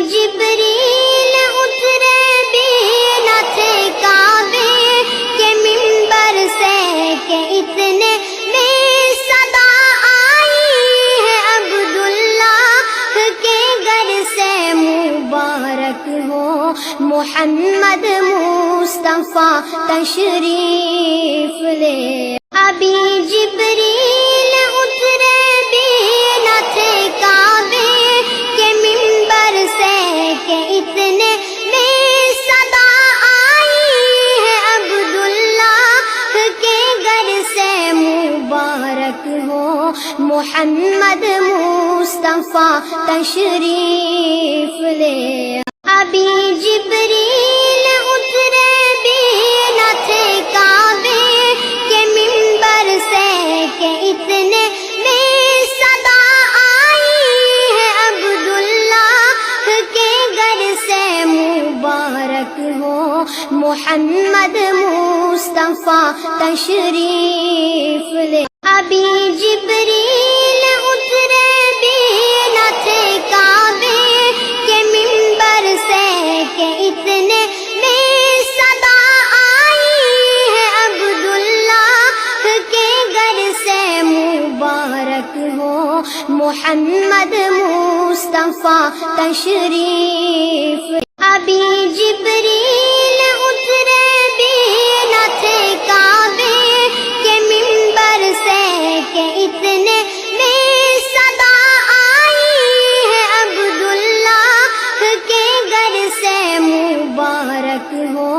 جبریل اترے بھی نہ تھے کعبے کے منبر سے کہ اتنے میں صدا آئی ہے عبداللہ کے گھر سے مبارک ہو محمد مصطفیٰ تشریف لے ابھی جبریل اترے بھی نہ تھے کعبے کے منبر سے کہ اتنے میں صدا آئی ہے عبداللہ کے گھر سے مبارک ہو محمد مصطفیٰ تشریف لے ابھی جبریل اترے بھی نہ تھے کعبے کے منبر سے کہ اتنے میں صدا آئی ہے عبداللہ کے گھر سے مبارک ہو محمد مصطفیٰ تشریف لے ابھی جبریل اترے بھی نہ تھے کعبے کے منبر سے کہ اتنے میں صدا آئی ہے عبداللہ کے گھر سے مبارک ہو محمد مصطفیٰ تشریف ابھی جبریل اترے بھی نہ تھے کعبے کے منبر سے کہ اتنے میں صدا آئی ہے عبداللہ کے گھر سے مبارک ہو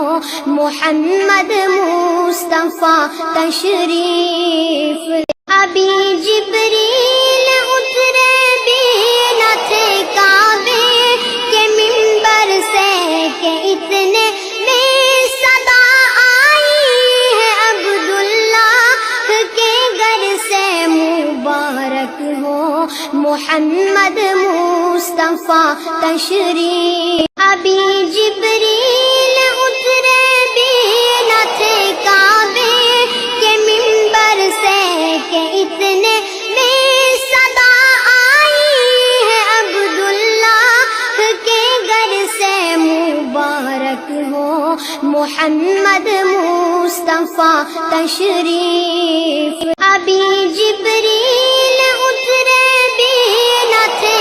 محمد مصطفیٰ تشریف ابھی جبریل اترے بھی نہ تھے کعبے کے منبر سے کہ اتنے میں صدا آئی ہے عبداللہ کے گھر سے مبارک ہو محمد مصطفیٰ تشریف ابھی جبریل اترے بھی نہ تھے کعبے کے منبر سے کہ اتنے میں صدا آئی ہے عبداللہ کے گھر سے مبارک ہو محمد مصطفیٰ تشریف ابھی جبریل اترے بھی نہ تھے